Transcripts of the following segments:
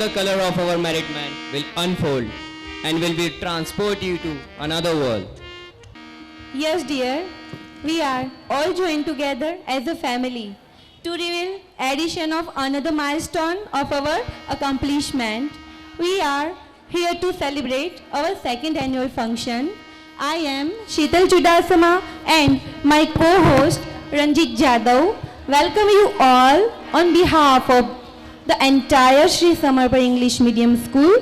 the color of our married man will unfold and will be transport you to another world. Yes, dear, we are all joined together as a family to reveal addition of another milestone of our accomplishment. We are here to celebrate our second annual function. I am Sheetal Chudasama and my co-host Ranjit Jadhav welcome you all on behalf of the entire Sri Samarpa English Medium School.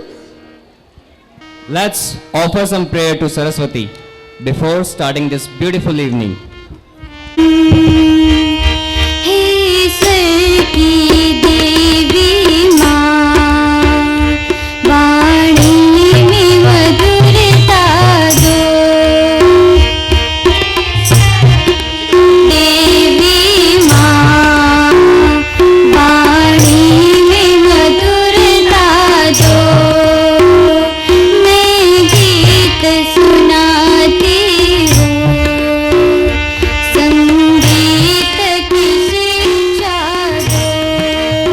Let's offer some prayer to Saraswati before starting this beautiful evening. हे स्वर की देवी माँ, वाणी में मधुरता दो। देवी माँ, वाणी में मधुरता दो। मैं गीत सुनाती हूँ, संगीत की शिक्षा दो।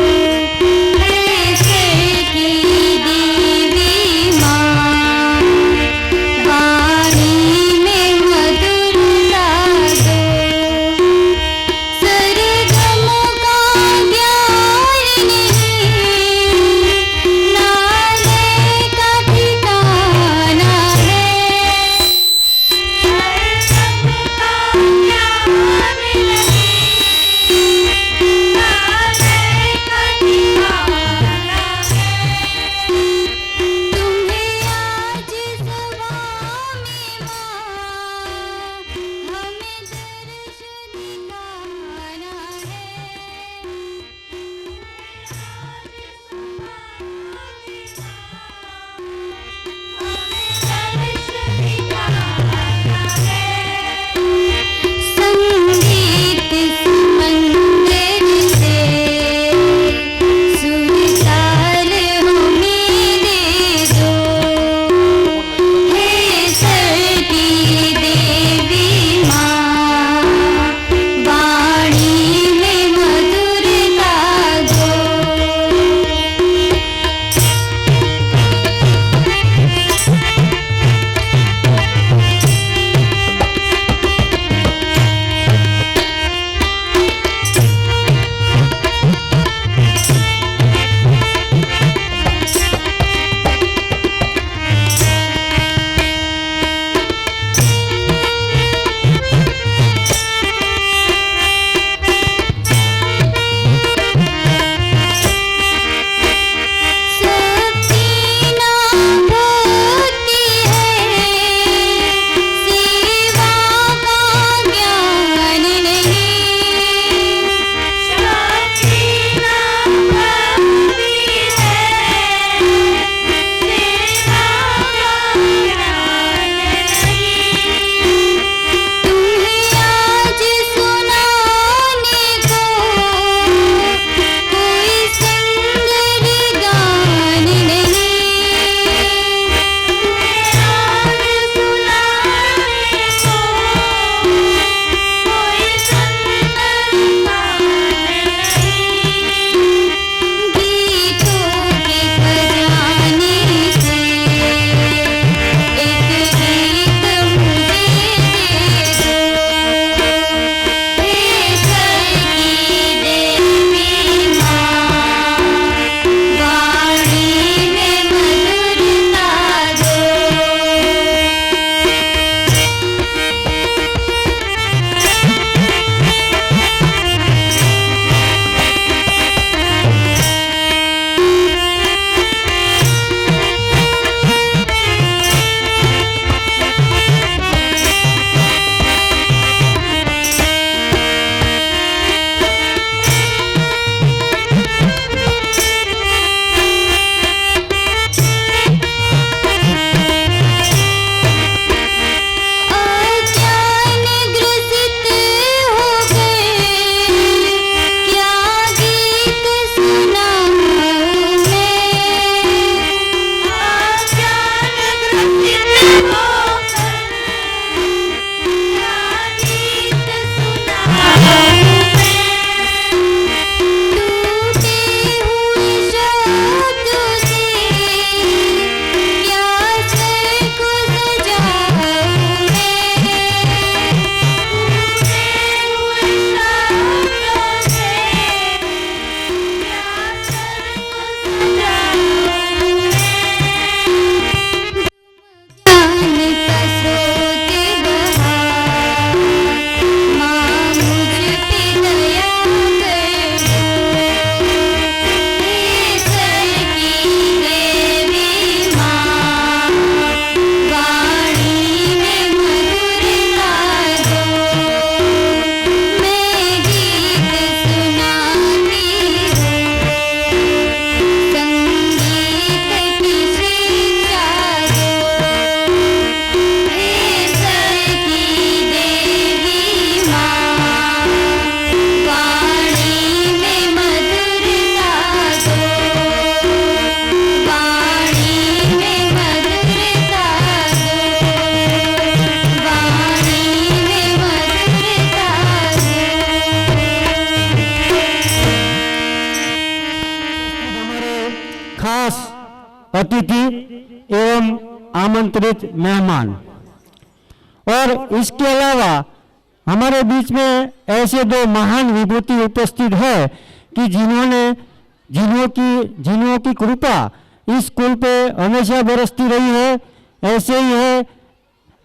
अतिथि एवं आमंत्रित मेहमान। और इसके अलावा हमारे बीच में ऐसे दो महान विभूति उपस्थित है कि जिन्हों की कृपा इस स्कूल पे हमेशा बरसती रही है। ऐसे ही है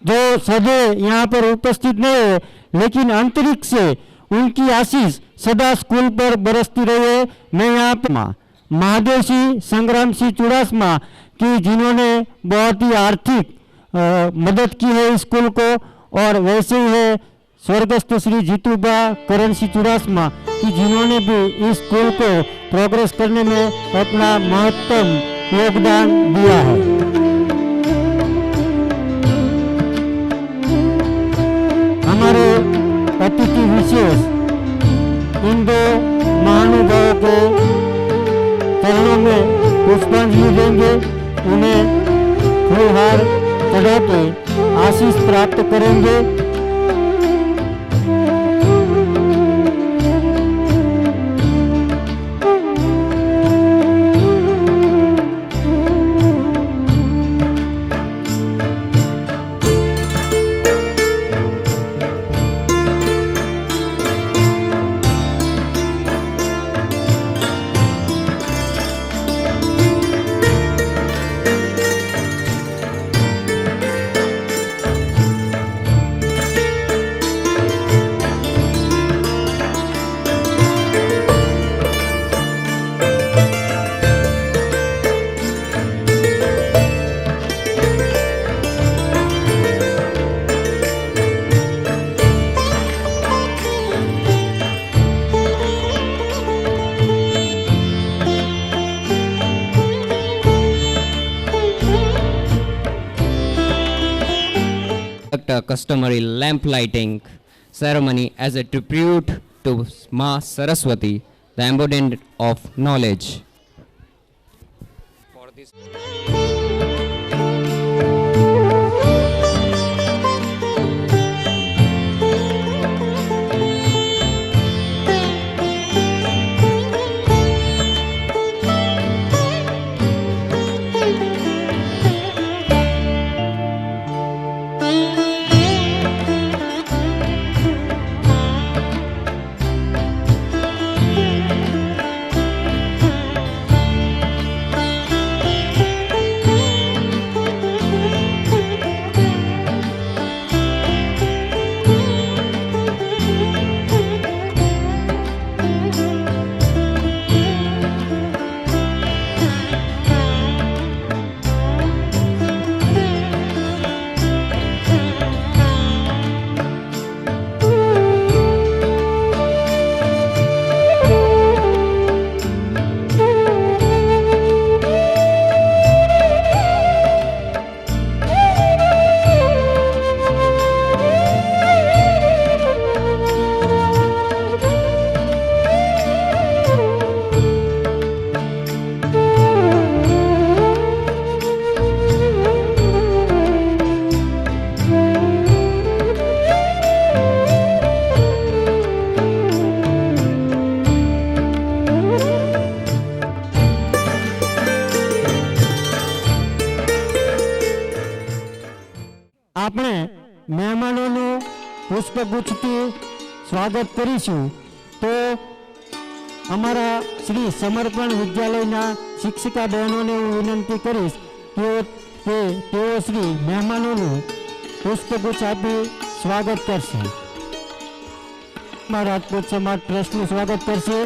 जो सदैव यहाँ पर उपस्थित नहीं है, लेकिन अंतरिक्ष से उनकी आशीष सदा स्कूल पर बरसती रही है। मैं यहाँ पे महादेव सिंह संग्राम सिंह चुड़ासमा की जिन्होंने बहुत ही आर्थिक मदद की है स्कूल को, और वैसे ही है स्वर्गस्थ श्री जीतूबा करण सिंह चुड़ासमा कि जिन्होंने भी इस स्कूल को प्रोग्रेस करने में अपना महत्तम योगदान दिया है। हमारे अतिथि विशेष इन दो महानुभावों को चरणों में पुष्पांजलि देंगे, उन्हें फूलहार चढ़ा के आशीष प्राप्त करेंगे। A customary lamp lighting ceremony as a tribute to Ma Saraswati, the embodiment of knowledge. For this આપણે મહેમાનોનું પુષ્પગુચ્છથી સ્વાગત કરીશું, તો અમારા શ્રી સમર્પણ વિદ્યાલયના શિક્ષિકા બહેનોને હું વિનંતી કરીશ કે તેઓ શ્રી મહેમાનોનું પુષ્પગુચ્છ આપી સ્વાગત કરશે. રાજપૂત સમાજ ટ્રસ્ટનું સ્વાગત કરશે.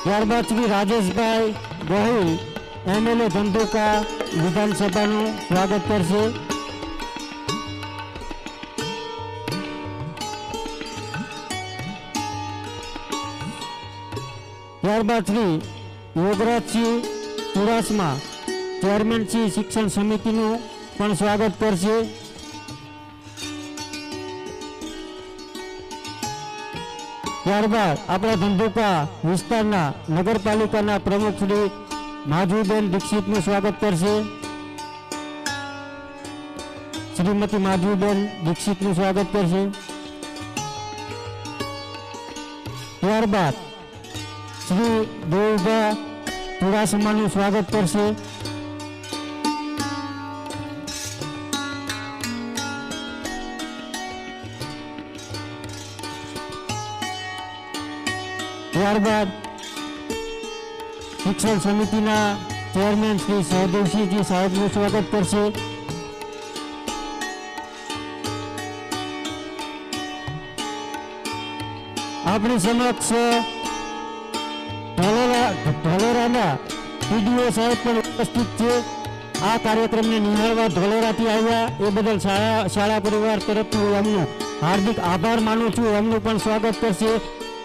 ત્યારબાદ શ્રી રાજેશભાઈ ગોહિલ એમએલએ ધંધુકા વિધાનસભાનું સ્વાગત કરશે. ત્યારબાદ શ્રી યોગરાજસિંહ ચુડાસમા ચેરમેન શ્રી શિક્ષણ સમિતિનું પણ સ્વાગત કરશે. ત્યારબાદ આપણા ધંધુકા વિસ્તારના નગરપાલિકાના પ્રમુખ શ્રી માધવીબેન દીક્ષિતનું સ્વાગત કરશે. શ્રીમતી માધવીબેન દીક્ષિતનું સ્વાગત કરશે. ત્યારબાદ શ્રી દેવભા ચુડાસમાનું સ્વાગત કરશે. ત્યારબાદ શિક્ષણ સમિતિના ચેરમેન શ્રી સહદેવસિંહજી સાહેબનું સ્વાગત કરશે. આપણી સમક્ષ ધોલેરાના પીડીઓ સાહેબ પણ ઉપસ્થિત છે. આ કાર્યક્રમને નિહાળવા ધોલેરાથી આવ્યા એ બદલ શાળા પરિવાર તરફથી હું એમનો હાર્દિક આભાર માનું છું. એમનું પણ સ્વાગત કરશે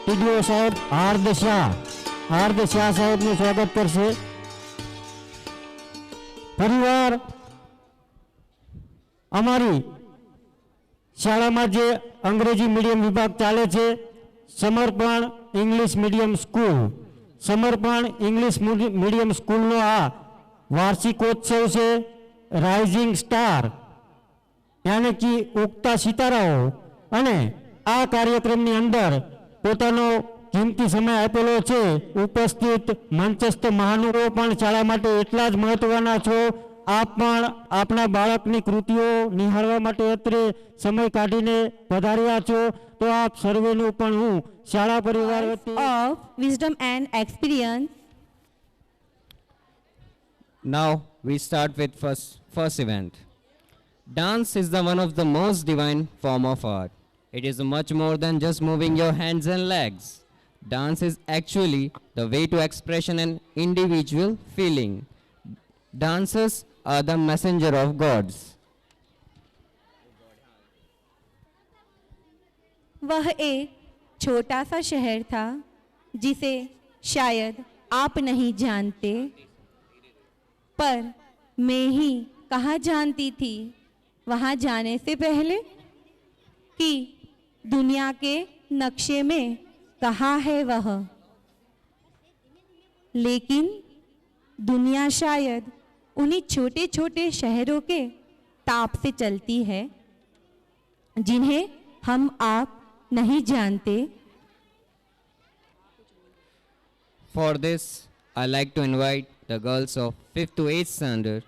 પીડીઓ સાહેબ હાર્દ શાહ સાહેબનું સ્વાગત કરશે. પરિવાર અમારી શાળામાં જે અંગ્રેજી મીડિયમ વિભાગ ચાલે છે, સમર્પણ ઇંગ્લિશ મીડિયમ સ્કૂલનો આ વાર્ષિકોત્સવ છે. રાઇઝિંગ સ્ટાર યાની કે ઉગતા સિતારાઓ, અને આ કાર્યક્રમની અંદર પોતાનો કિંમતી સમય આપેલો છે. ઉપસ્થિત મંચસ્થ મહાનુભાવો પણ શાળા માટે એટલા જ મહત્વના છો. આપ પણ આપના બાળકની કૃતિઓ નિહાળવા માટે અત્રે સમય કાઢીને પધાર્યા છો, તો આપ સર્વેનું પણ હું શાળા પરિવાર વતી of wisdom and experience. Now we start with first event. Dance is the one of the most divine form of art. It is much more than just moving your hands and legs. Dance is actually the way to expression an individual feeling. Dancers are the messenger of gods. वह एक छोटा सा शहर था जिसे शायद आप नहीं जानते, पर मैं ही कहाँ जानती थी वहाँ जाने से पहले कि दुनिया के नक्शे में कहाँ है वह. लेकिन दुनिया शायद उन्हीं छोटे छोटे शहरों के ताप से चलती है जिन्हें हम आप नहीं जानते. For this, I like to invite the girls of 5th to 8th standard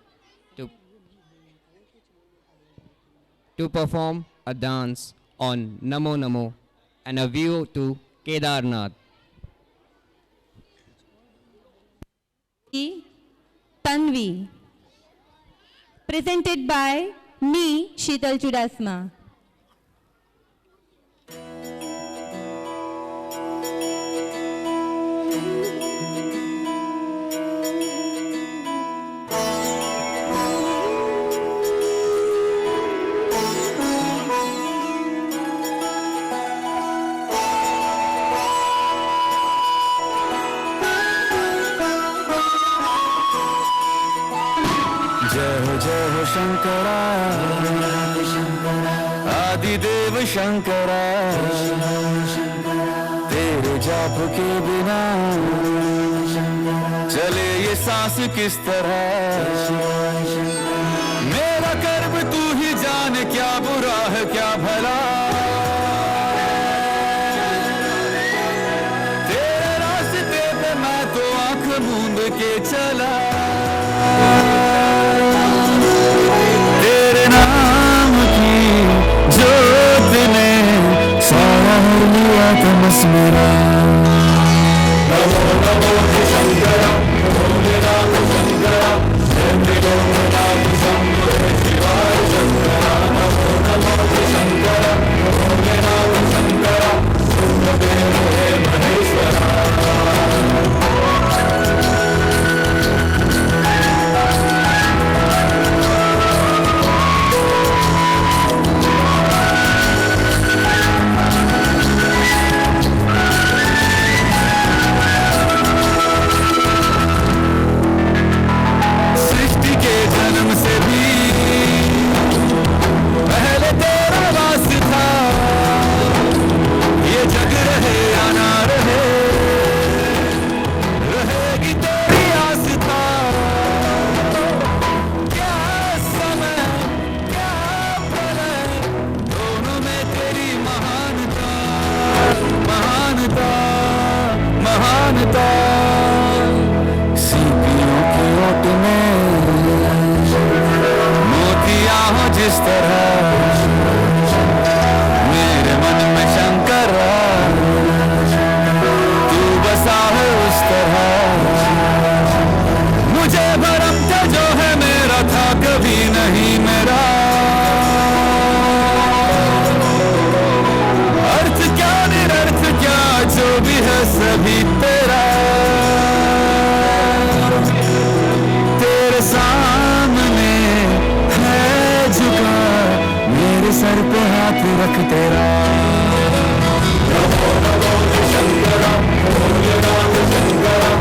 to perform a dance on Namo Namo and a view to Kedarnath. Tanvi, presented by me, Sheetal Chudasma. जय हो शंकरा आदिदेव शंकरा, तेरे जाप के बिना चले ये सांस किस तरह. मेरा कर्म तू ही जान, क्या बुरा है क्या भला. तेरे रास्ते पे मैं तो आंख मूंद के चला. तेरे नाम की जोत ने सारा लिया तमस मेरा. नमो नमो शंकर भोले राम शंकर, नमो शिवाय शंकर. नमो नमो शंकर भोले राम शंकर, देव हे महेश्वरा. होता सीपियों की ओट में मोतिया हो जिस तरह मेरे मन में शंकर तू बसा है उस तरह मुझे भरम था जो है मेरा था कभी नहीं मेरा अर्थ क्या निरर्थ क्या जो भी है सभी तेरा तेरे सामने है झुका मेरे सर पे हाथ रख तेरा नमो नमो शंकरा भोलेनाथ शंकरा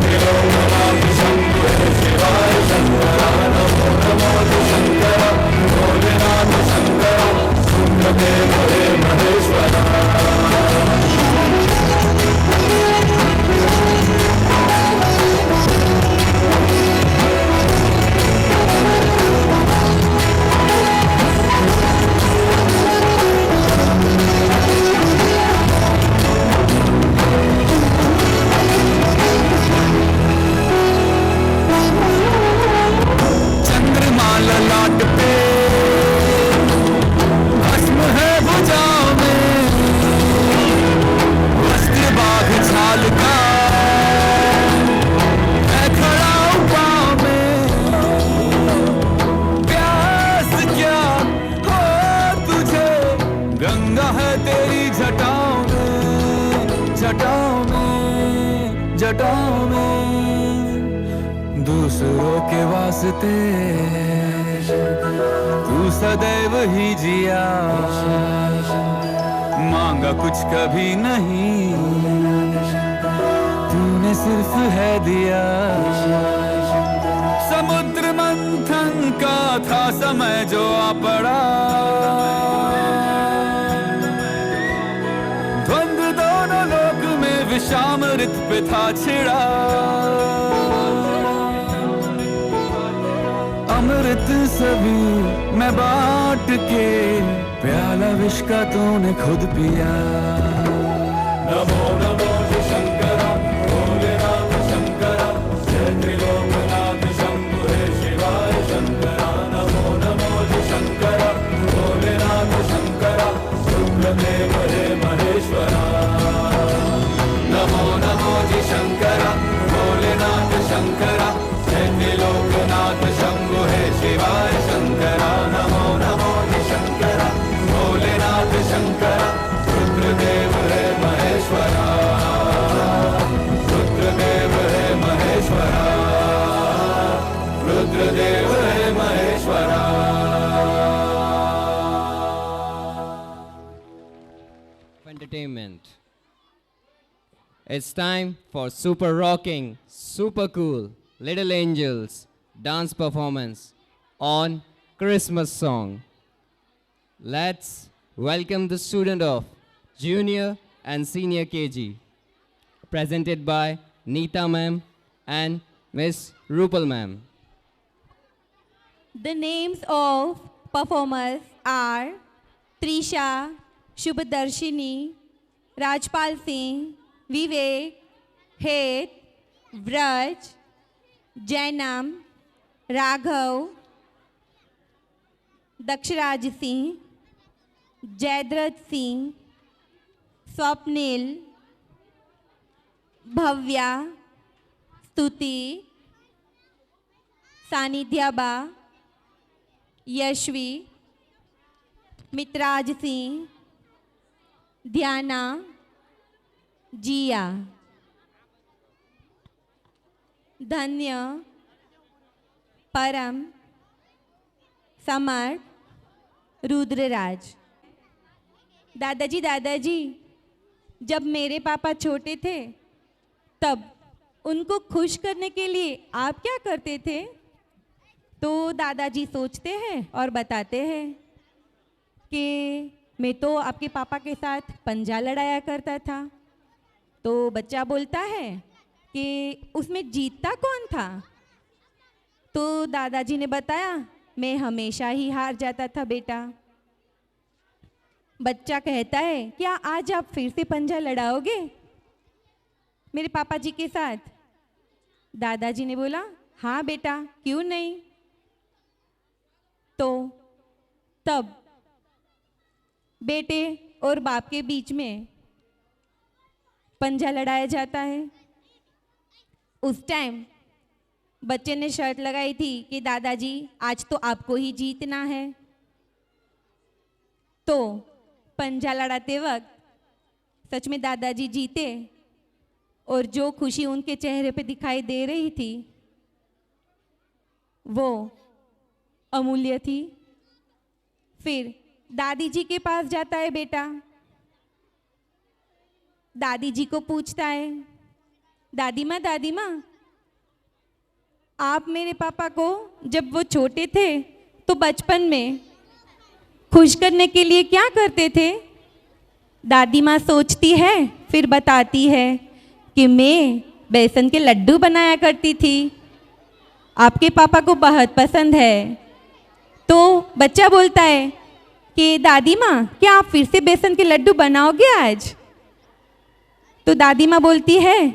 त्रिलोकनाथ शंभो शिवाय शंकरा नमो नमो शंकरा भोलेनाथ शंकरा शुक्रदेव हे महेश्वरा ललाट पे भस्म है भुजाओं में वस्त्र बाघ छाल का मैं खड़ा हूँ पाँव में प्यास क्या हो तुझे गंगा है तेरी जटाओं में जटाओं में जटाओं में दूसरों के वास्ते तू सदैव ही जिया मांगा कुछ कभी नहीं तूने सिर्फ है दिया समुद्र मंथन का था समय जो आ पड़ा द्वंद्व दोनों लोक में विषामृत पे था छिड़ा अमृत सभी मैं बांट के प्याला विष का तूने खुद पिया नमो नमो शंकरा भोलेनाथ शंकरा जय त्रिलोकनाथ शंभो हे शिवाय शंकरा नमो नमो शंकरा भोलेनाथ शंकरा शुक्रदेव हे महेश्वरा नमो नमो शंकरा भोलेनाथ शंकरा जय त्रिलोकनाथ शंभो हे शिवाय शंकरा नमो नमो शंकरा भोलेनाथ शंकरा रुद्रदेव हे महेश्वरा रुद्रदेव हे महेश्वरा रुद्रदेव हे Maheshwara Entertainment. It's time for super rocking, super cool Little Angels dance performance on Christmas song. Let's welcome the student of Junior and Senior KG, presented by Neeta ma'am and Miss Rupal ma'am. The names of performers are Trisha, Shubhadarshini, Rajpal Singh, Vivek, Het, Vraj, Jainam, Raghav, Dakshraj Singh, Jaidrath Singh, Swapnil, Bhavya, Stuti, Sanidhya Ba, Yashvi, Mitraj Singh, Dhyana, Jia, Dhanya, Param, Samar, Rudraraj. दादाजी दादाजी, जब मेरे पापा छोटे थे तब उनको खुश करने के लिए आप क्या करते थे? तो दादाजी सोचते हैं और बताते हैं कि मैं तो आपके पापा के साथ पंजा लड़ाया करता था। तो बच्चा बोलता है कि उसमें जीतता कौन था? तो दादाजी ने बताया, मैं हमेशा ही हार जाता था बेटा। बच्चा कहता है, क्या आज आप फिर से पंजा लड़ाओगे? मेरे पापा जी के साथ? दादाजी ने बोला, हाँ बेटा, क्यों नहीं। तो तब बेटे और बाप के बीच में पंजा लड़ाया जाता है। उस टाइम बच्चे ने शर्त लगाई थी कि दादाजी आज तो आपको ही जीतना है। तो पंजा लड़ाते वक्त सच में दादाजी जीते और जो खुशी उनके चेहरे पे दिखाई दे रही थी वो अमूल्य थी। फिर दादी जी के पास जाता है बेटा, दादी जी को पूछता है, दादी माँ, आप मेरे पापा को जब वो छोटे थे तो बचपन में खुश करने के लिए क्या करते थे? दादी माँ सोचती है, फिर बताती है कि मैं बेसन के लड्डू बनाया करती थी, आपके पापा को बहुत पसंद है। तो बच्चा बोलता है कि दादी माँ, क्या आप फिर से बेसन के लड्डू बनाओगे आज? तो दादी माँ बोलती है,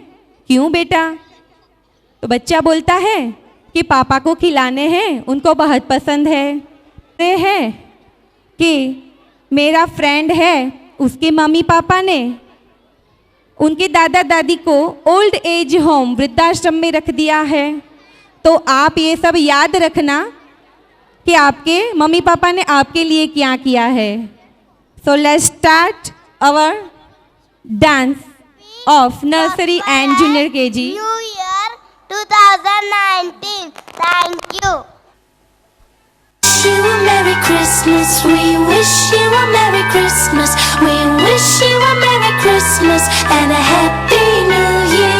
क्यों बेटा? तो बच्चा बोलता है कि पापा को खिलाने हैं, उनको बहुत पसंद है। ये है कि मेरा फ्रेंड है, उसके मम्मी पापा ने उनके दादा दादी को ओल्ड एज होम वृद्धाश्रम में रख दिया है। तो आप ये सब याद रखना कि आपके मम्मी पापा ने आपके लिए क्या किया है। So let's start our dance of nursery and junior KG. New Year 2019. Thank you. Wish you a Merry Christmas. We wish you a Merry Christmas. We wish you a Merry Christmas and a Happy New Year.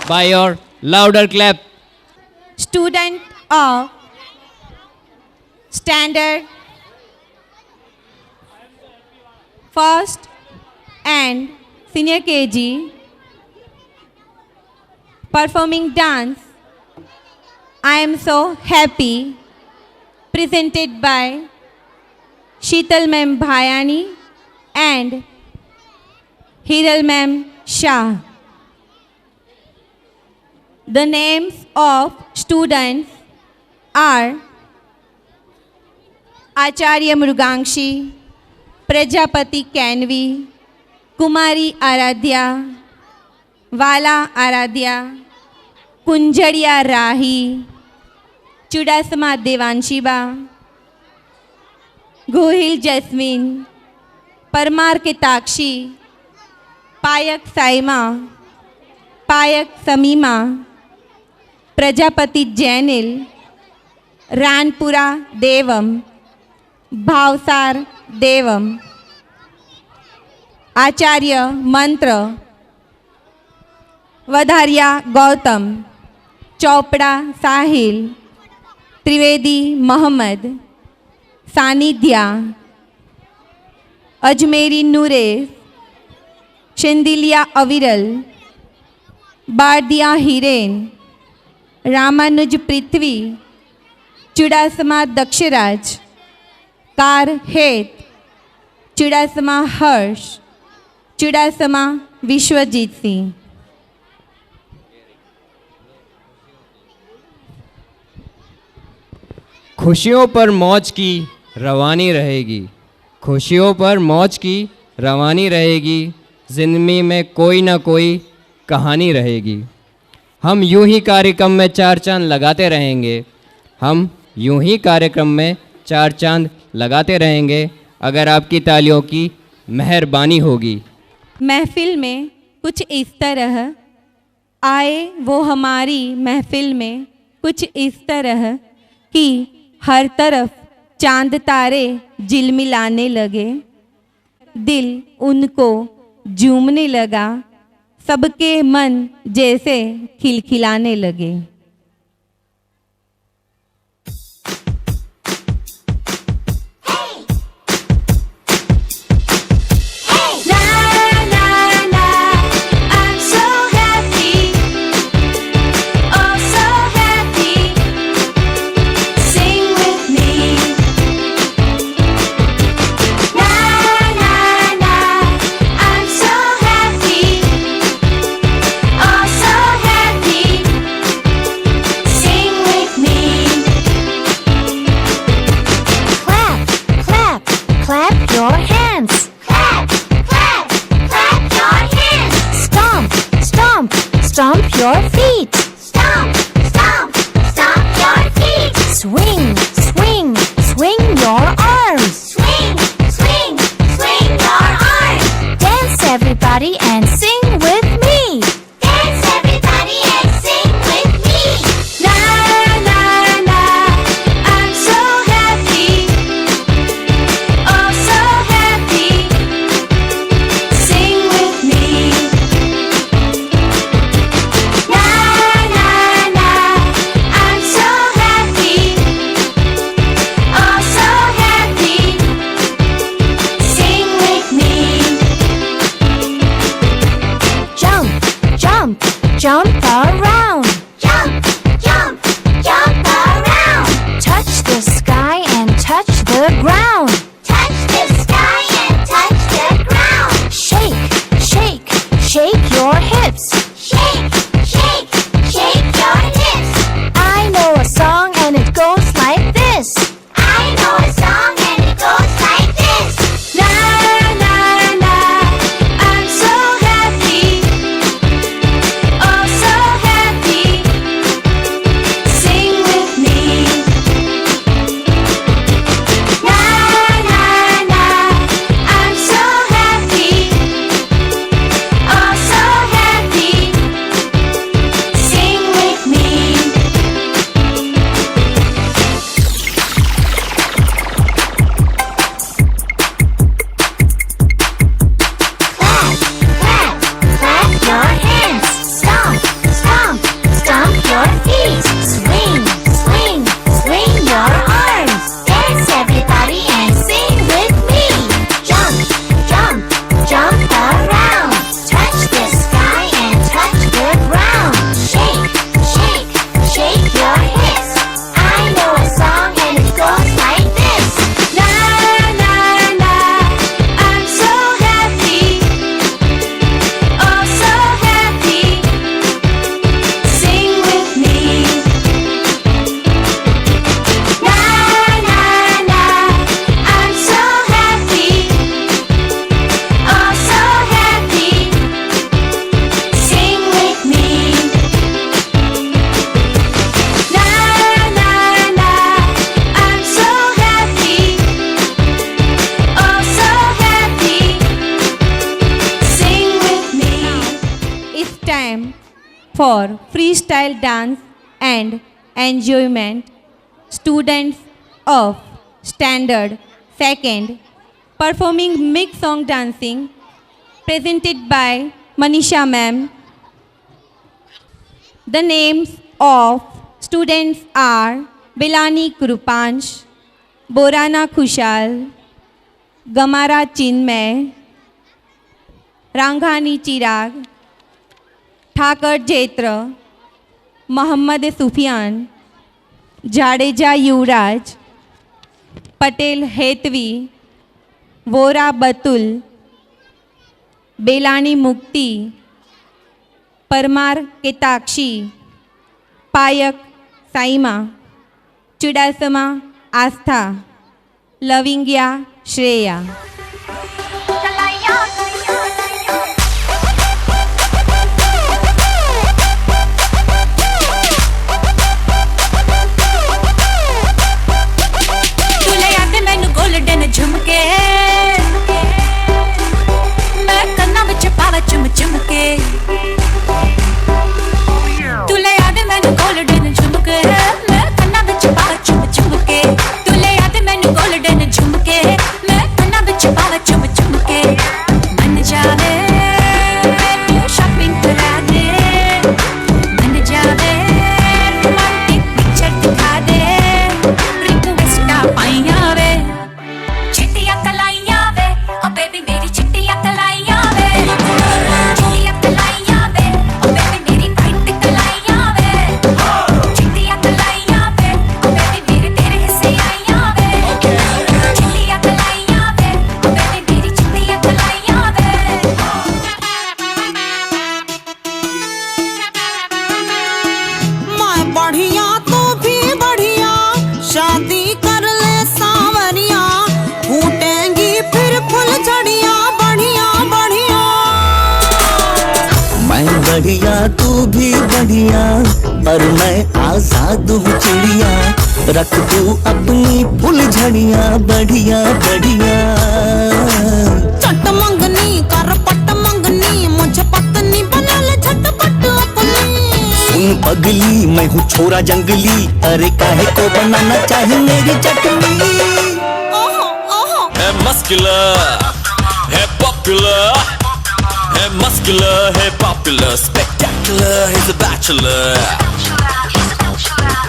by your louder clap. Student of standard first and senior KG performing dance I am so happy, presented by Sheetal Ma'am Bhayani and Hiral Ma'am Shah. The names of students are Acharya Mrugangshi, Prajapati Kanvi, Kumari Aradhya, Vala Aradhya, Kunjariya Rahi, Chudasama Devanshiba, Gohil Jasmine, Parmar Kitakshi, Payak Saima, Payak Samima, Prajapati Jainil, Ranpura Devam, Bhavsar Devam, Acharya Mantra, Vadharia Gautam, Chopra Sahil, Trivedi Muhammad, Sanidhya, Ajmeri Nuresh, Shindilia Aviral, Bardia Hiren, Ramanuj Prithvi, Chudasama Daksharaj, Kar Het, Chudasama Harsh, Chudasama Vishwajit Singh. खुशियों पर मौज की रवानी रहेगी, खुशियों पर मौज की रवानी रहेगी, ज़िंदगी में कोई ना कोई कहानी रहेगी। हम यूं ही कार्यक्रम में चार चांद लगाते रहेंगे, हम यूं ही कार्यक्रम में चार चांद लगाते रहेंगे अगर आपकी तालियों की मेहरबानी होगी। महफिल में कुछ इस तरह आए वो हमारी महफिल में कुछ इस तरह कि हर तरफ चांद तारे झिलमिलाने लगे, दिल उनको झूमने लगा, सबके मन जैसे खिलखिलाने लगे। Stomp your feet. Stomp, stomp, stomp your feet. Swing, swing, swing your arms. Swing, swing, swing your arms. Dance everybody and sing with me. Dance everybody and sing with me. La la la, I'm so happy. Oh so happy. Sing with me. Jump around. Jump, jump, jump around. Touch the sky and touch the ground. Touch the sky and touch the ground. Shake, shake, shake your hips. Shake, shake, shake your hips. I know a song and it goes like this. I know a song and it goes like this. La la la, I'm so happy. Oh so happy. Sing with me. La la la, I'm so happy. Oh so happy. Sing with me. for freestyle dance and enjoyment, students of standard second performing mixed song dancing presented by Manisha ma'am. The names of students are Bilani Krupansh, Borana Khushal, Gamara Chinmay, Ranghani Chirag, Thakur Jaitra, Mohammad Sufiyan, Jadeja युवराज, पटेल हेतवी, वोरा बतुल, बेलानी मुक्ति, परमार केताक्षी, पायक साइमा, चुडासमा आस्था, लविंगिया श्रेया। झुमके मैं कन्ना विच पावा चुम चुमके तुले याद मैनू golden झुमके मैं कन्ना विच पावा चुम चुमके तुले याद मैनू गोल्डन झुमके मैं कन्ना विच पावा चुम चुमके मन जावे तू शॉपिंग करा दे मन जावे रोमांटिक पिक्चर दिखा दे रिक्वेस्ट पाइया वे बेबी मेरी चिट्टियां कलाइयां वे चिट्टियां कलाइयां वे ओ बेबी मेरी वाइट कलाइयां वे चिट्टियां कलाइयां वे ओ बेबी मेरे तेरे हिस्से आइयां वे चिट्टियां कलाइयां वे ओ बेबी मेरी चिट्टियां कलाइयां वे मैं बढ़िया तो भी बढ़िया शादी कर ले सावरिया फूटेंगी फिर फुल झड़िया बढ़िया बढ़िया। मैं बढ़िया तू भी बढ़िया पर मैं आजाद हूँ चिड़िया रख तू अपनी फुल झड़िया बढ़िया बढ़िया। चट मंगनी कर पट मंगनी मुझे पत्नी बना ले झटपट अपनी। सुन पगली मैं हूँ छोरा जंगली अरे काहे को बनाना चाहे मेरी चटनी। है मस्कुलर है पॉपुलर है मस्कुलर है popular spectacular is a bachelor.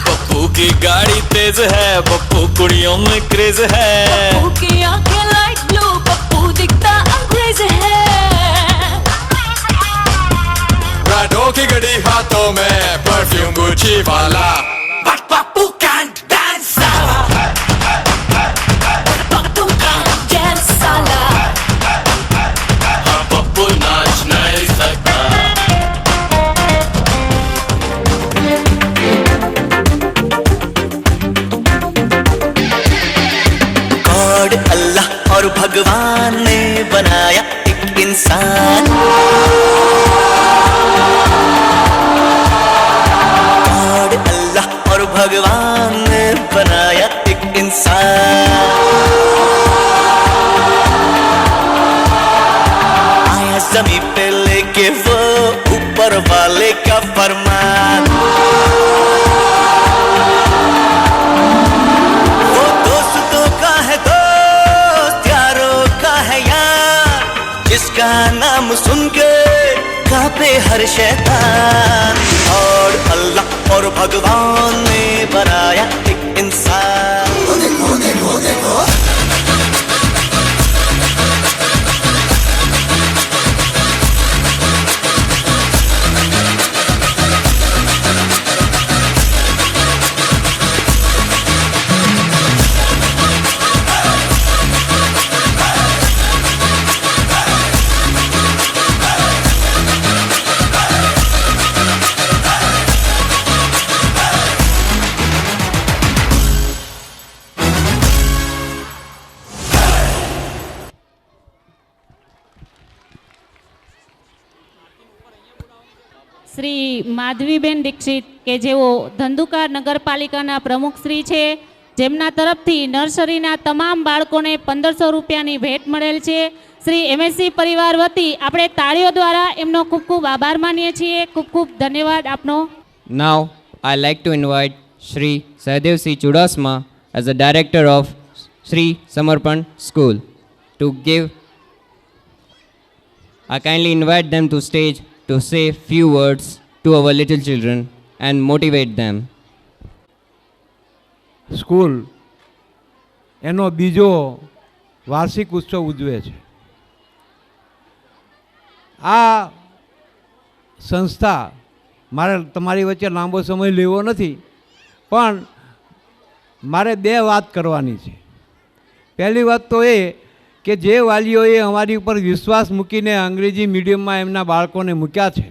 Pappu की गाड़ी तेज है पप्पू कुड़ियों में क्रेज है पप्पू की आंखें लाइट ब्लू पप्पू दिखता अंग्रेज है राडो की घड़ी हाथों में परफ्यूम गुची वाला but Pappu can't dance. Pappu नाच नहीं सकता। गॉड अल्लाह और भगवान ने बनाया एक इंसान। गॉड अल्लाह और भगवान ने बनाया एक इंसान। ज़मीन पे लेके वो ऊपर वाले का फरमान। वो दोस्तों का है दोस्त यारों का है यार जिसका नाम सुन के कांपे हर शैतान। और अल्लाह और भगवान ने बनाया एक इंसान। देखो देखो देखो શ્રી માધવીબેન દીક્ષિત કે જેઓ ધંધુકા નગરપાલિકાના પ્રમુખશ્રી છે જેમના તરફથી નર્સરીના તમામ બાળકોને 1500 રૂપિયાની ભેટ મળેલ છે શ્રી એમએસસી પરિવાર વતી આપણે તાળીઓ દ્વારા એમનો ખૂબ ખૂબ આભાર માનીએ છીએ. ખૂબ ખૂબ ધન્યવાદ આપનો. Now, I'd like to invite Shri Sahadev C. Chudasma as the director of Shri Samarpan School to give. I kindly invite them to stage to say few words to our little children and motivate them. School એનો બીજો વાર્ષિક ઉત્સવ ઉજવે છે. આ સંસ્થા મારે તમારી વચ્ચે લાંબો સમય લેવો નથી, પણ મારે બે વાત કરવાની છે. પહેલી વાત તો એ કે જે વાલીઓએ અમારી ઉપર વિશ્વાસ મૂકીને અંગ્રેજી મીડિયમમાં એમના બાળકોને મૂક્યા છે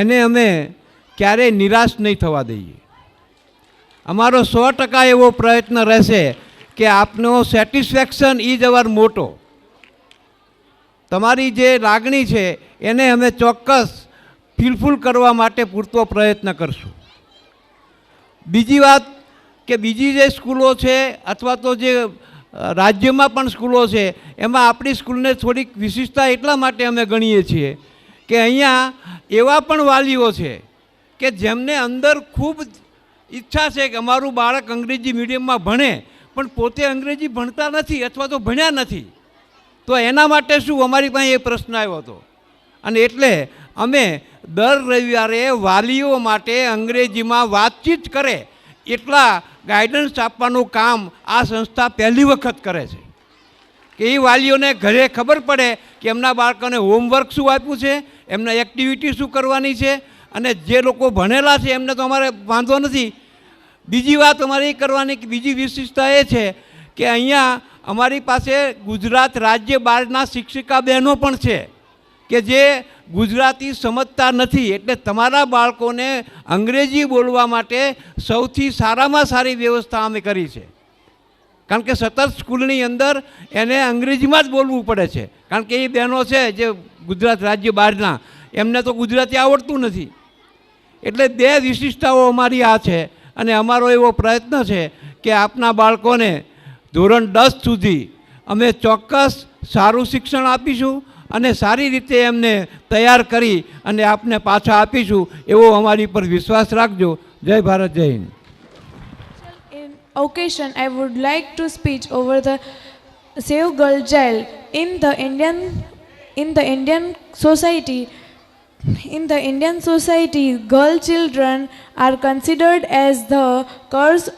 એને અમે ક્યારેય નિરાશ નહીં થવા દઈએ. અમારો 100% એવો પ્રયત્ન રહેશે કે આપનો સેટિસ્ફેક્શન ઇઝ અવર મોટો. તમારી જે લાગણી છે એને અમે ચોક્કસ ફિલફુલ કરવા માટે પૂરતો પ્રયત્ન કરશું. બીજી વાત કે બીજી જે સ્કૂલો છે અથવા તો જે રાજ્યમાં પણ સ્કૂલો છે એમાં આપણી સ્કૂલને થોડીક વિશિષ્ટતા એટલા માટે અમે ગણીએ છીએ કે અહીંયા એવા પણ વાલીઓ છે કે જેમને અંદર ખૂબ ઈચ્છા છે કે અમારું બાળક અંગ્રેજી મીડિયમમાં ભણે, પણ પોતે અંગ્રેજી ભણતા નથી અથવા તો ભણ્યા નથી. તો એના માટે શું અમારી પાસે એ પ્રશ્ન આવ્યો હતો, અને એટલે અમે દર રવિવારે વાલીઓ માટે અંગ્રેજીમાં વાતચીત કરે એટલા ગાઈડન્સ આપવાનું કામ આ સંસ્થા પહેલી વખત કરે છે. કે એ વાલીઓને ઘરે ખબર પડે કે એમના બાળકોને હોમવર્ક શું આપ્યું છે, એમના એક્ટિવિટી શું કરવાની છે, અને જે લોકો ભણેલા છે એમને તો અમારે વાંધો નથી. બીજી વાત અમારે એ કરવાની કે બીજી વિશિષ્ટતા એ છે કે અહીંયા અમારી પાસે ગુજરાત રાજ્ય બહારના શિક્ષિકા બહેનો પણ છે કે જે ગુજરાતી સમજતા નથી. એટલે તમારા બાળકોને અંગ્રેજી બોલવા માટે સૌથી સારામાં સારી વ્યવસ્થા અમે કરી છે. કારણ કે સતત સ્કૂલની અંદર એને અંગ્રેજીમાં જ બોલવું પડે છે, કારણ કે એ બહેનો છે જે ગુજરાત રાજ્ય બહારના, એમને તો ગુજરાતી આવડતું નથી. એટલે બે વિશિષ્ટતાઓ અમારી આ છે, અને અમારો એવો પ્રયત્ન છે કે આપના બાળકોને ધોરણ 10 સુધી અમે ચોક્કસ સારું શિક્ષણ આપીશું અને સારી રીતે એમને તૈયાર કરી અને આપને પાછા આપીશું એવો અમારી પર વિશ્વાસ રાખજો. જય ભારત, જય Hind. In occasion, I would like to speak over the Save Girl Child in the Indian society. In the Indian society, girl children are considered as the curse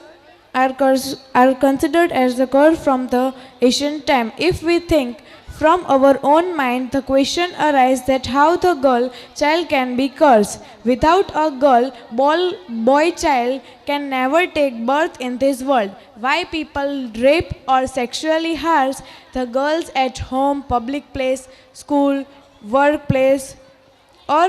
are considered as the curse from the ancient time. If we think from our own mind, the question arises that how the girl child can be cursed. Without a girl, boy child can never take birth in this world. Why people rape or sexually harass the girls at home, public place, school, workplace, or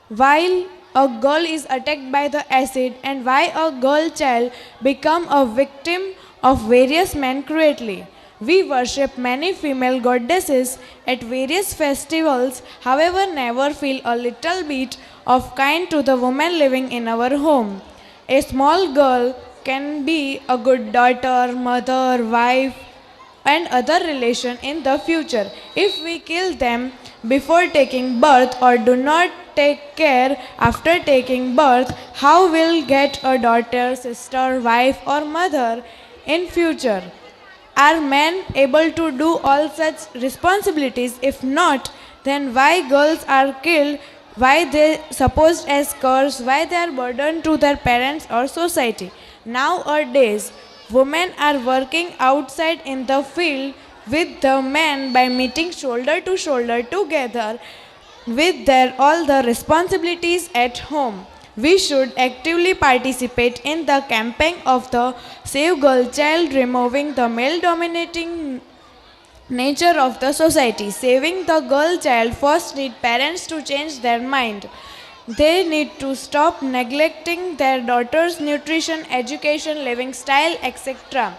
while a girl is attacked by the acid, and why a girl child become a victim of various men cruelty. We worship many female goddesses at various festivals, however never feel a little bit of kind to the woman living in our home. A small girl can be a good daughter, mother, wife, and other relation in the future. If we kill them before taking birth or do not take care after taking birth, how will get a daughter, sister, wife, or mother in future? Are men able to do all such responsibilities? If not, then why girls are killed? Why they supposed as cursed? Why they are burdened to their parents or society? Nowadays, women are working outside in the field with the men by meeting shoulder to shoulder together with their all the responsibilities at home. We should actively participate in the campaign of the Save Girl Child, removing the male dominating nature of the society. Saving the girl child first need parents to change their mind. They need to stop neglecting their daughters' nutrition, education, living style, etc.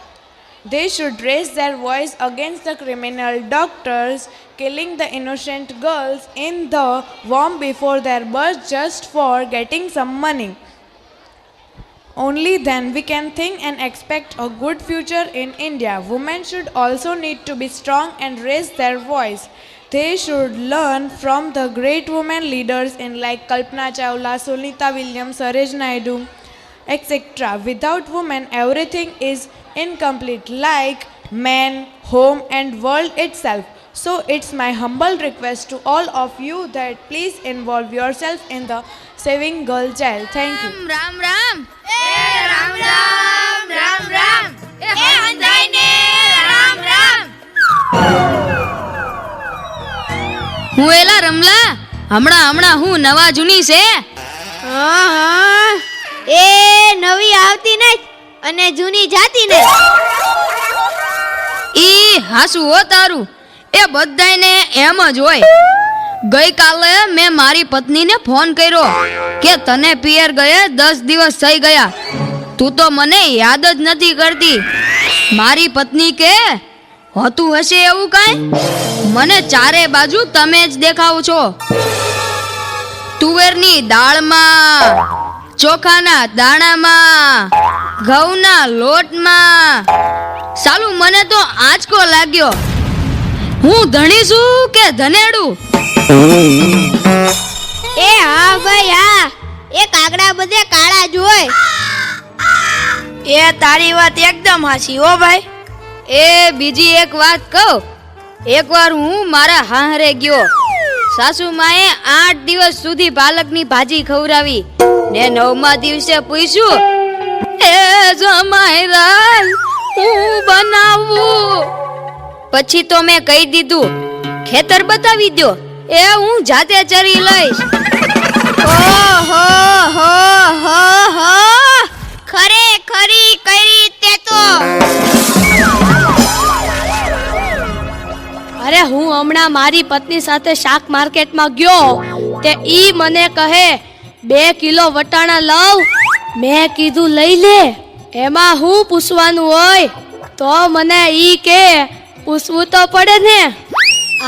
They should raise their voice against the criminal doctors killing the innocent girls in the womb before their birth just for getting some money. Only then we can think and expect a good future in India. Women should also need to be strong and raise their voice. They should learn from the great women leaders in like Kalpana Chawla, Sunita Williams, Saroj Naidu, etc. Without women, everything is incomplete, like man, home, and world itself. So it's my humble request to all of you that please involve yourself in the saving girl child. Thank you. Ram Ram Ram Ram Ram Ram અંજાઈને Ram Ram હું એલા રમલા હમણાં હું નવા જૂની છે એ નવી આવતી નહીં અને જૂની જાતી નહીં ઈ હાસુ હો તારું એ બધાયને એમ જ હોય ગઈકાલે મેં મારી પત્નીને ફોન કર્યો કે તને પિયર ગયે 10 દિવસ થઈ ગયા તું તો મને યાદ જ નથી કરતી મારી પત્ની કે હોતું હશે એવું કાંઈ મને ચારે બાજુ તમે જ દેખાવ છો તુવેરની દાળમાં ચોખાના દાણામાં ઘઉંના લોટમાં સાલું મને તો આંચકો લાગ્યો હું ધણી છું કે ધનેડું એ હા ભાઈ હા એ કાગડા બધે કાળા જ હોય એ તારી વાત એકદમ હાચી હો ભાઈ એ બીજી એક વાત કહું એકવાર હું મારા હાહરે ગયો સાસુ માએ 8 દિવસ સુધી પાલકની ભાજી ખવડાવી ને 9મા દિવસે પૂછ્યું એ જમાઈ રાલ હું બનાવું પછી તો મેં કહી દીધું ખેતર બતાવી દો એ હું જાતે ચરી લઈશ ઓહો હો હો હો ખરેખરી કરી તે તો અરે હું હમણાં મારી પત્ની સાથે શાક માર્કેટમાં ગયો તે ઈ મને કહે 2 કિલો વટાણા લાવ મેં કીધું લઈ લે એમાં હું પૂછવાનું હોય તો મને ઈ કે પૂછવું તો પડે ને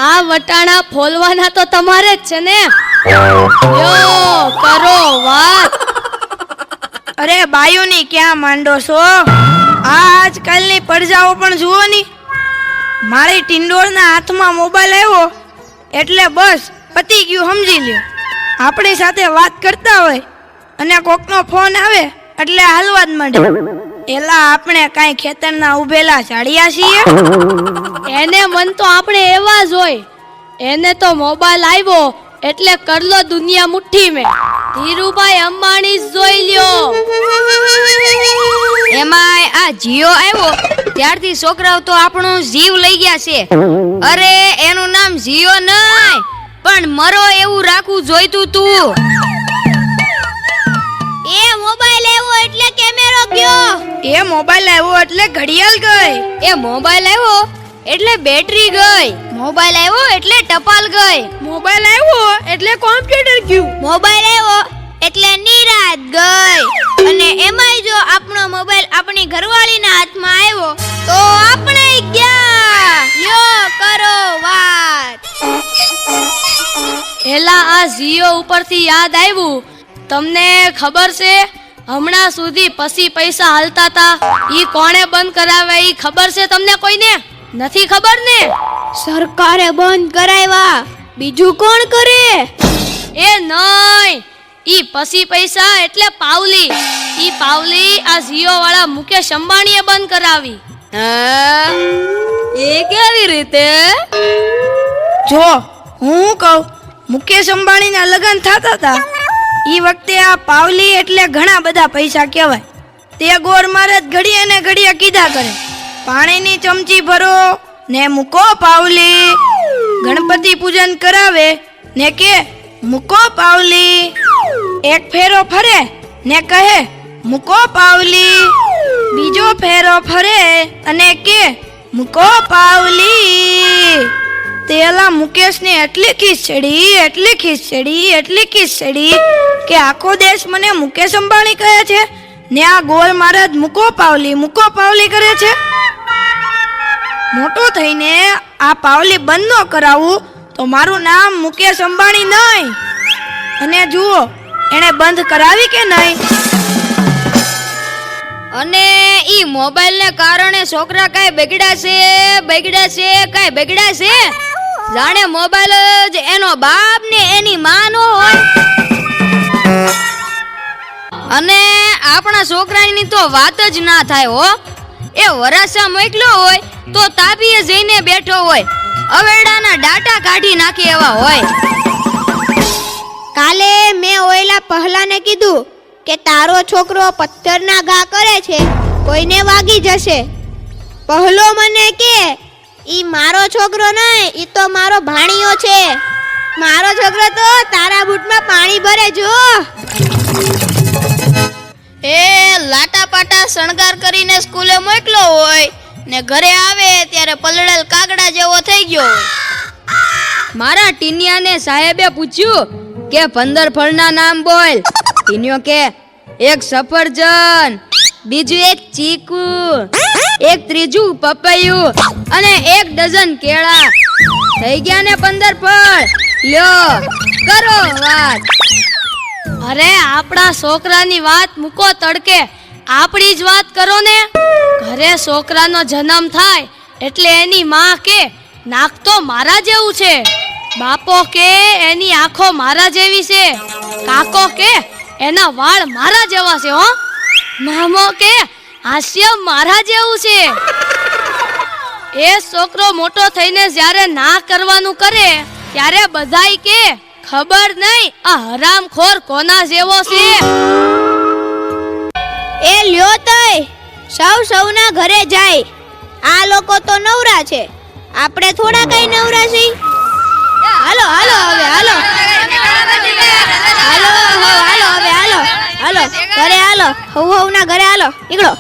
આ વટાણા ફોલવાના તો તમારે જ છે ને યો કરો વાત અરે બાયુની ક્યાં માંડો છો આજકાલની પડજાઓ પણ જુઓ ની મારી ટિંડોળના હાથમાં મોબાઈલ આવ્યો એટલે બસ પતી ગયું સમજી લ્યો આપણી સાથે વાત કરતા હોય અને કોકનો ફોન આવે એટલે હાલવા જ માંડે એલા આપણે કાંઈ ખેતરના ઉભેલા ઝાડિયા છીએ એને મન તો આપણે એવા જ હોય એને તો મોબાઈલ આવ્યો એટલે કરલો દુનિયા મુઠ્ઠી મેં ધીરુભાઈ અંબાણી જોઈ લ્યો એમાં આ જીઓ આવ્યો ત્યારથી છોકરાઓ તો આપણો જીવ લઈ ગયા છે અરે એનું નામ જીઓ નહીં પણ મરો એવું રાખવું જોઈતું તું એ મોબાઈલ આવ્યો એટલે કેમેરો ગયો એ મોબાઈલ આવ્યો એટલે ઘડિયાળ ગઈ એ મોબાઈલ આવ્યો એટલે બેટરી ગઈ મોબાઈલ આવ્યો એટલે ટપાલ ગઈ મોબાઈલ આવ્યો એટલે કોમ્પ્યુટર ગયું મોબાઈલ આવ્યો એટલે નિરાત ગઈ અને એમાંય જો આપણો મોબાઈલ આપણી ઘરવાળીના હાથમાં આવ્યો તો આપણે ગયા લ્યો કરો વાત એલા આ જીઓ ઉપરથી યાદ આવ્યું તમને ખબર છે હમણાં સુધી પછી પૈસા હાલતા હતા ઈ કોણે બંધ કરાવે ઈ ખબર છે તમને કોઈને નથી ખબર ને સરકારે બંધ કરાવ્યા બીજું કોણ કરે એ નહીં ઈ પછી પૈસા એટલે પાવલી ઈ પાવલી આ જીઓ વાળા મુકેશ અંબાણીએ બંધ કરાવી એ કેવી રીતે જો હું કહું મુકેશ અંબાણીના લગ્ન થતા હતા ઈ વખતે આ પાવલી એટલે ઘણા બધા પૈસા કહેવાય તે ગોર મારે ઘડીએ ને ઘડીએ કીધા કરે પાણીની ચમચી ભરો ને મૂકો પાવલી ગણપતિ પૂજન કરાવે ને કે મૂકો પાવલી એક ફેરો ફરે ને કહે મૂકો પાવલી બીજો ફેરો ફરે અને કે મૂકો પાવલી તેલા મુકેશને એટલી ખીચડી કે આખો દેશ મને મુકેશ અંબાણી કહે છે ને આ ગોળ મહારાજ મૂકો પાવલી કરે છે મોટો થઈને આ પાવલી બંધ ન કરાવું તો મારું નામ મુકેશ અંબાણી નહીં અને જુઓ એણે બંધ કરાવી કે નહીં અને ઈ મોબાઈલ ને કારણે છોકરા કાંઈ બગડ્યા છે જાણે મોબાઈલ જ એનો બાપ ને એની માં નો હોય. અને આપણા છોકરાની તો વાત જ ના થાય હો. એ વરાસા મોકલ્યો હોય તો તાપીએ જઈને બેઠો હોય, અવેડાના ડાટા કાઢી નાખી એવા હોય. કાલે મેં ઓયલા પહેલાને કીધું કે તારો છોકરો પથ્થરના ઘા કરે છે, કોઈને વાગી જશે. પહેલો મને કે ઈ મારો છોકરો નહીં, ઈ તો મારો ભાણિયો છે. મારો છોકરો તો તારા બૂટમાં પાણી ભરે જો. એ લાટા પાટા શણગાર કરીને સ્કૂલે મોકલો હોય ને ઘરે આવે ત્યારે પલળેલ કાગડા જેવો થઈ ગયો હોય. મારા ટીનિયાને સાહેબે પૂછ્યું કે 15 ફળના નામ બોલ. ટીનિયો કે એક સફરજન, બીજું એક ચીકુ, એક ત્રીજું પપૈયું અને 1 ડઝન કેળા. થઈ ગયા ને 15 ફળ. લ્યો કરો વાત. અરે આપણા છોકરાની વાત મૂકો તડકે, આપણી જ વાત કરો ને. ઘરે છોકરાનો જન્મ થાય એટલે એની માં કે નાક તો મારા જેવું છે, બાપો કે એની આંખો મારા જેવી છે, કાકો કે એના વાળ મારા જેવા છે હો, મામો કે હાસ્ય મારા જેવું છે. એ છોકરો મોટો થઈને જ્યારે ના કરવાનું કરે ત્યારે બધાય કે ખબર નહીં આ હરામખોર કોના જેવો છે. એ લ્યો તય સૌના ઘરે જાય. આ લોકો તો નવરા છે, આપણે થોડા કઈ નવરા છીએ. હાલો હાલો હવે હાલો હાલો હાલો હવે હાલો હાલો ઘરે હાલો. હવના ઘરે હાલો, નીકળો.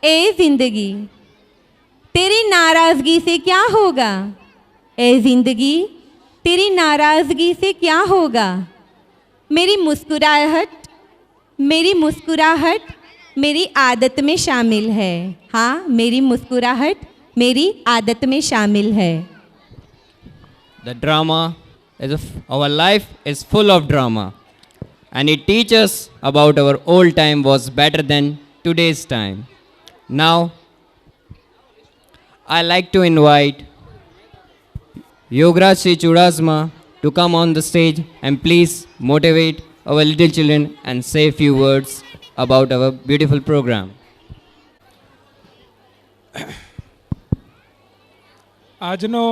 ए जिंदगी तेरी नाराजगी से क्या होगा? ए जिंदगी तेरी नाराजगी से क्या होगा? मेरी मुस्कुराहट मेरी आदत में शामिल है. हाँ, मेरी मुस्कुराहट मेरी आदत में शामिल है. The drama our life is full of drama, and it teaches us about our old time was better than today's time. Now, I like to invite Yogaraj Sri Chudasma to come on the stage and please motivate our little children and say a few words about our beautiful program. આજનો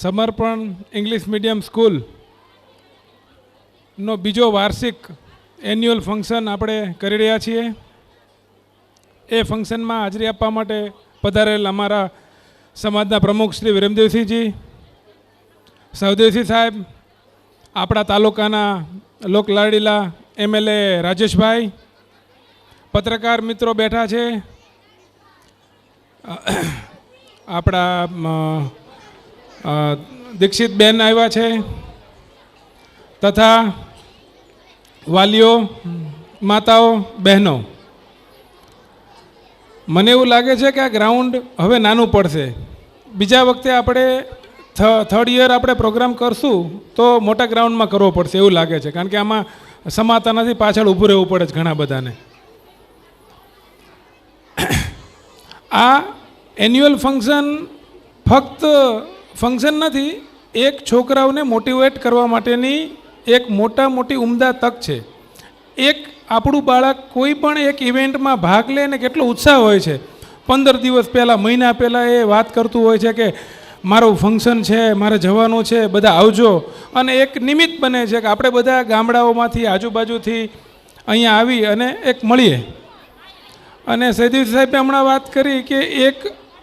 સમર્પણ English medium સ્કૂલનો બીજો વાર્ષિક annual function આપણે કરી રહ્યા છીએ. એ ફંક્શનમાં હાજરી આપવા માટે પધારેલ અમારા સમાજના પ્રમુખ શ્રી વિરમદેવસિંહજી, સહદેવસિંહ સાહેબ, આપણા તાલુકાના લોકલાડીલા MLA રાજેશભાઈ, પત્રકાર મિત્રો બેઠા છે, આપણા દીક્ષિતબેન આવ્યા છે, તથા વાલીઓ, માતાઓ, બહેનો. મને એવું લાગે છે કે આ ગ્રાઉન્ડ હવે નાનું પડશે. બીજા વખતે આપણે થર્ડ યર આપણે પ્રોગ્રામ કરશું તો મોટા ગ્રાઉન્ડમાં કરવો પડશે એવું લાગે છે, કારણ કે આમાં સમાતા નથી, પાછળ ઊભું રહેવું પડે છે ઘણા બધાને. આ એન્યુઅલ ફંક્શન ફક્ત ફંક્શન નથી, એક છોકરાઓને મોટિવેટ કરવા માટેની એક મોટી ઉમદા તક છે. એક આપણું બાળક કોઈ પણ એક ઇવેન્ટમાં ભાગ લે ને કેટલો ઉત્સાહ હોય છે. 15 દિવસ પહેલાં, મહિના પહેલાં એ વાત કરતું હોય છે કે મારું ફંક્શન છે, મારે જવાનું છે, બધા આવજો. અને એક નિમિત્ત બને છે કે આપણે બધા ગામડાઓમાંથી, આજુબાજુથી અહીંયા આવી અને એક મળીએ. અને સૈદીવ સાહેબે હમણાં વાત કરી કે એક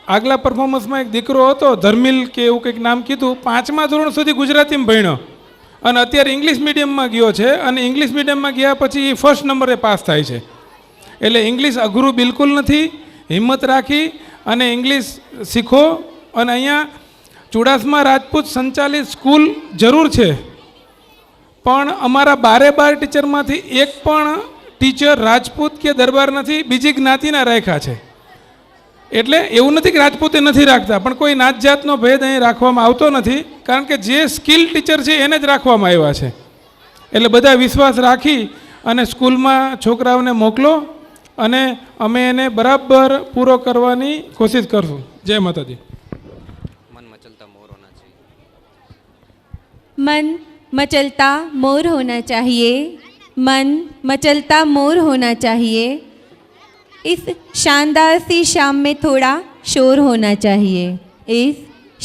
આગલા પરફોર્મન્સમાં એક દીકરો હતો, ધર્મિલ કે એવું કંઈક નામ કીધું, 5મા ધોરણ સુધી ગુજરાતીમાં ભણ્યો અને અત્યારે ઇંગ્લિશ મીડિયમમાં ગયો છે. અને ઇંગ્લિશ મીડિયમમાં ગયા પછી એ ફર્સ્ટ નંબરે પાસ થાય છે. એટલે ઇંગ્લિશ અઘરું બિલકુલ નથી. હિંમત રાખી અને ઇંગ્લિશ શીખો. અને અહીંયા ચુડાસમા રાજપૂત સંચાલિત સ્કૂલ જરૂર છે, પણ અમારા 12 ટીચરમાંથી એક પણ ટીચર રાજપૂત કે દરબાર નથી, બીજી જ્ઞાતિના રાખ્યા છે. એટલે એવું નથી કે રાજપૂતે નથી રાખતા, પણ કોઈ નાત જાતનો ભેદ અહીં રાખવામાં આવતો નથી, કારણ કે જે સ્કિલ ટીચર છે એને જ રાખવામાં આવ્યા છે. એટલે બધા વિશ્વાસ રાખી અને સ્કૂલમાં છોકરાઓને મોકલો અને અમે એને બરાબર પૂરો કરવાની કોશિશ કરશું. જય માતાજી. मन मचलता मोर होना चाहिए, मन मचलता मोर होना चाहिए. इस शानदार सी शाम में थोड़ा शोर होना चाहिए, इस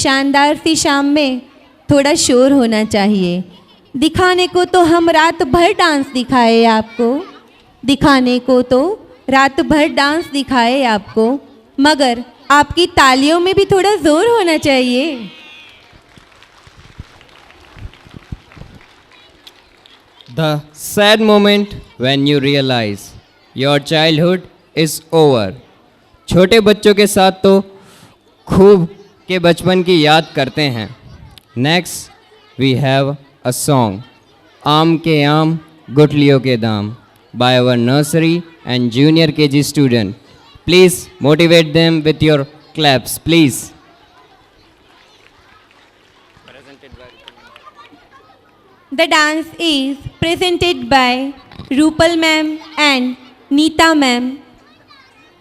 शानदार सी शाम में थोड़ा शोर होना चाहिए. दिखाने को तो हम रात भर डांस दिखाए आपको, दिखाने को तो रात भर डांस दिखाए आपको, मगर आपकी तालियों में भी थोड़ा जोर होना चाहिए. The sad moment when you realize your childhood is over. छोटे बच्चों के साथ तो खूब के बचपन की याद करते हैं. Next we have a song, आम के आम गुठलियों के दाम, by our nursery and junior KG student. Please motivate them with your claps, please. The dance is presented by Rupal ma'am and Neeta ma'am.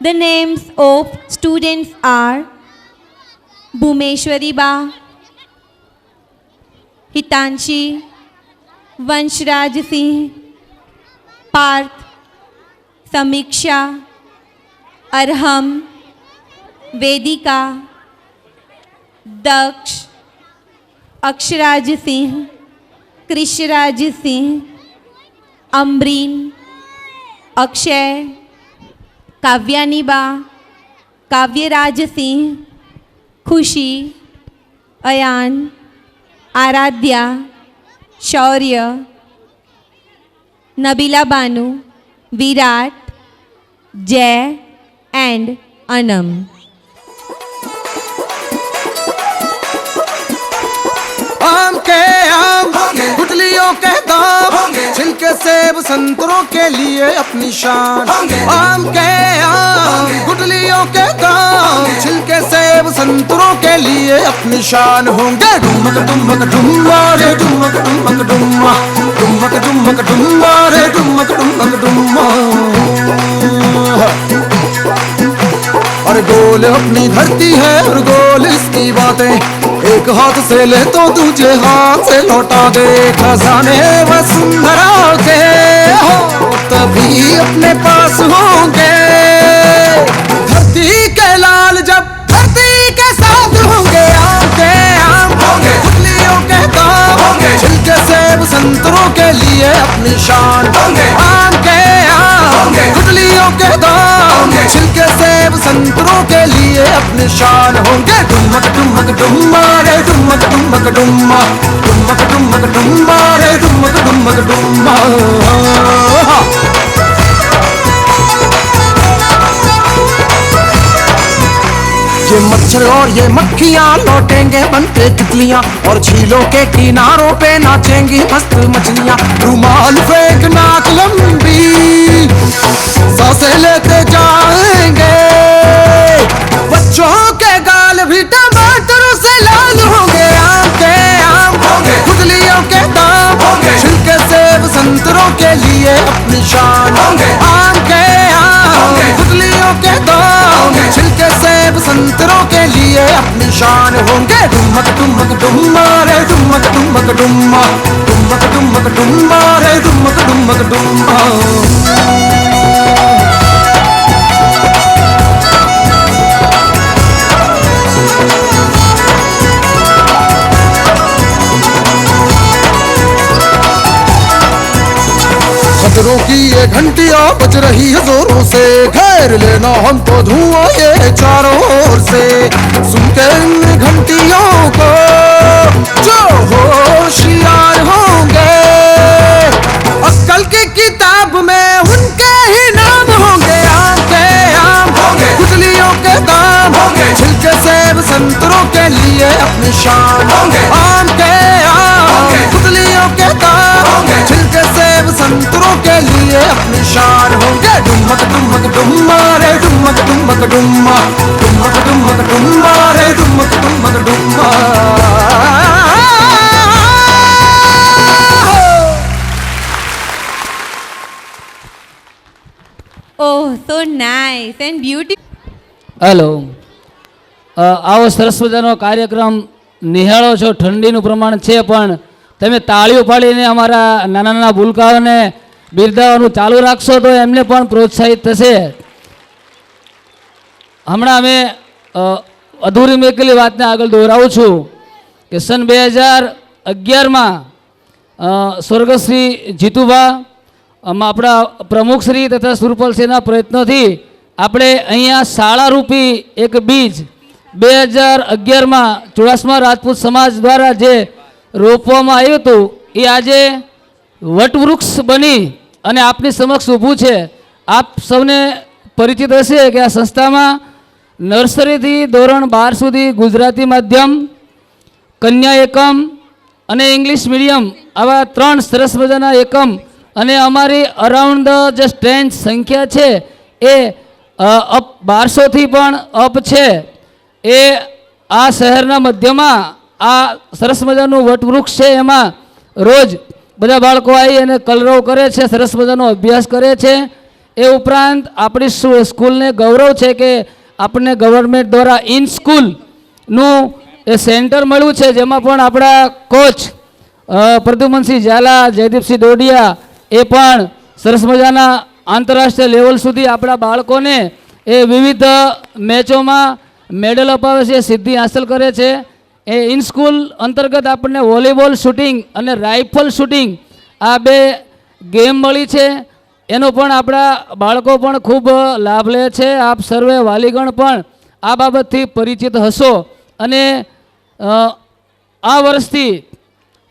The names of students are Bhumeshwari Ba, Hitanshi, Vanshraj Singh, Parth, Samiksha, Arham, Vedika, Daksh, Akshraj Singh, Krishnaraj Singh, Amreen, Akshay, काव्यानीबा, काव्यराज Singh, खुशी, अयान, आराध्या, शौर्य, नबीला बानू, विराट, जय and Anam. आम के आम गुठलियों के दाम, छिलके सेब संतरों के लिए अपनी शान. आम के आम गुठलियों के दाम, छिलके सेब संतरों के लिए अपनी शान. होंगे डुमक डुमक डुम्मा रे डुमक डुमक डुम्मा, डुमक डुमक डुम्मा रे डुमक डुमक डुम्मा. और गोल अपनी धरती है और गोल इसकी बातें, एक हाथ से ले तो दूसरे हाथ से लौटा दे. खजाने वसुंधरा के हो तभी अपने पास होंगे, धरती के लाल जब धरती के साथ होंगे. आम के आम होंगे गुठलियों के दाम, छिलके सेब संतरों के लिए अपनी शान. आम के आम गुठलियों के दाम, छिलके सेब संतरों के लिए अपनी शान. होंगे डुमक डुमक डुम्मा रे डुमक डुमक डुम्मा, डुमक डुमक डुम्मा रे डुमक डुमक डुम्मा. ये मच्छर और ये मक्खियाँ लौटेंगे बनके तितलियाँ, और झीलों के किनारों पे नाचेंगी मस्त मछलियाँ. रुमाल फेंक नाक लंबी सांसें लेते जाएंगे, बच्चों के गाल भी टमाटरों से लाल होंगे. आम के आम गुठलियों के दाम, छिलके सेब संतरों के लिए अपनी शान. आम के आम गुठलियों के दाम, छिलके सेब संतरों के लिए अपनी शान. होंगे डुमक डुमक डुम्मा रे डुमक डुमक डुम्मा, डुमक डुमक डुम्मा रे डुमक डुमक डुम्मा. खतरों की ये घंटियां बज रही है जोरों से, घेर लेना हमको धुआं ये चारों ओर से. सुनते इन घंटियों को जो होशियार होंगे, अक्कल की किताब में उनके ही नाम होंगे. आम के आम गुठलियों के दाम, छिलके सेब संतरों के लिए अपनी शान. आम के आम गुठलियों के दाम, छिलके सेब देव संतरों के लिए अपनी शान होंगे। डुमक डुमक डुम्मा रे डुमक डुमक डुम्मा, डुमक डुमक डुम्मा रे डुमक डुमक डुम्मा। Oh, so nice and beautiful. Hello, આવો સરસ મજાનો કાર્યક્રમ નિહાળો છો. ઠંડીનું પ્રમાણ છે પણ તમે તાળીઓ પાડીને અમારા નાના નાના ભૂલકાઓને બિરદાવવાનું ચાલુ રાખશો તો એમને પણ પ્રોત્સાહિત થશે. હમણાં અમે અધૂરી મેકેલી વાતને આગળ દોહરાવું છું કે સન 2011માં સ્વર્ગશ્રી જીતુભા આપણા પ્રમુખશ્રી તથા સુરપલસિંહના પ્રયત્નોથી આપણે અહીંયા શાળારૂપી એક બીજ 2011માં ચુડાસમા રાજપૂત સમાજ દ્વારા જે રોપવામાં આવ્યું હતું એ આજે વટવૃક્ષ બની અને આપની સમક્ષ ઊભું છે. આપ સૌને પરિચિત હશે કે આ સંસ્થામાં નર્સરીથી ધોરણ 12 સુધી ગુજરાતી માધ્યમ, કન્યા એકમ અને ઇંગ્લિશ મીડિયમ આવા 3 સરસ મજાના એકમ અને અમારી અરાઉન્ડ ધ જે સ્ટ્રેન્થ સંખ્યા છે એ 1200થી પણ અપ છે. એ આ શહેરના મધ્યમાં આ સરસ મજાનું વટવૃક્ષ છે. એમાં રોજ બધા બાળકો આવી અને કલરવ કરે છે, સરસ મજાનો અભ્યાસ કરે છે. એ ઉપરાંત આપણી સ્કૂલને ગૌરવ છે કે આપણને ગવર્મેન્ટ દ્વારા ઇન સ્કૂલનું એ સેન્ટર મળ્યું છે, જેમાં પણ આપણા કોચ પ્રદ્યુમનસિંહ ઝાલા, જયદીપસિંહ ડોડિયા એ પણ સરસ મજાના આંતરરાષ્ટ્રીય લેવલ સુધી આપણા બાળકોને એ વિવિધ મેચોમાં મેડલ અપાવે છે, સિદ્ધિ હાંસલ કરે છે. એ ઇન સ્કૂલ અંતર્ગત આપણને વોલીબોલ શૂટિંગ અને રાઇફલ શૂટિંગ આ 2 ગેમ મળી છે. એનો પણ આપણા બાળકો પણ ખૂબ લાભ લે છે. આપ સર્વે વાલીગણ પણ આ બાબતથી પરિચિત હશો. અને આ વર્ષથી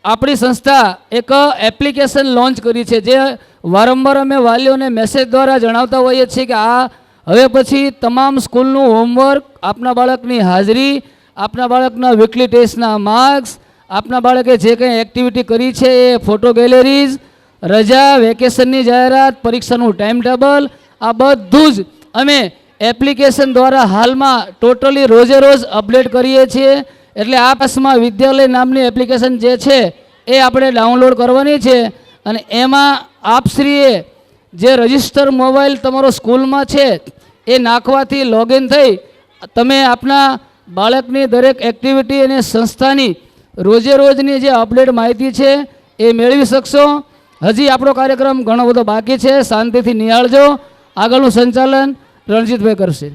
આપણી સંસ્થા એક એપ્લિકેશન લોન્ચ કરી છે, જે વારંવાર અમે વાલીઓને મેસેજ દ્વારા જણાવતા હોઈએ છીએ કે આ હવે પછી તમામ સ્કૂલનું હોમવર્ક, આપના બાળકની હાજરી, આપના બાળકના વીકલી ટેસ્ટના માર્ક્સ, આપના બાળકે જે કંઈ એક્ટિવિટી કરી છે એ ફોટો ગેલેરીઝ, રજા, વેકેશનની જાહેરાત, પરીક્ષાનું ટાઈમ ટેબલ, આ બધું જ અમે એપ્લિકેશન દ્વારા હાલમાં ટોટલી રોજે રોજ અપડેટ કરીએ છીએ. એટલે આ પાસમાં વિદ્યાલય નામની એપ્લિકેશન જે છે એ આપણે ડાઉનલોડ કરવાની છે. અને એમાં આપશ્રીએ જે રજિસ્ટર મોબાઈલ તમારો સ્કૂલમાં છે એ નાખવાથી લોગિન થઈ તમે આપના બાળકની દરેક એક્ટિવિટી અને સંસ્થાની રોજે રોજની જે અપડેટ માહિતી છે એ મેળવી શકશો. હજી આપણો કાર્યક્રમ ઘણો બધો બાકી છે, શાંતિથી નિહાળજો. આગળનું સંચાલન રણજીતભાઈ કરશે.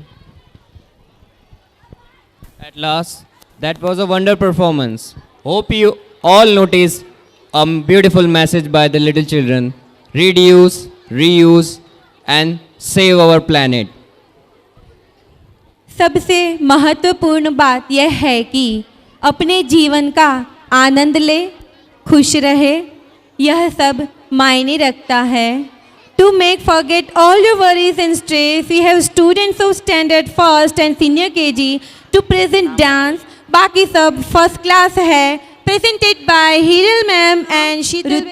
At last, that was a wonder performance. Hope you all noticed a beautiful message by the little children. Reduce, reuse and save our planet. सबसे महत्वपूर्ण बात यह है कि अपने जीवन का आनंद ले, खुश रहे, यह सब मायने रखता है. To make forget all your worries and stress, we have students of standard first and senior KG to present dance. बाकी सब फर्स्ट क्लास है, presented by Hiral ma'am and Sheetal.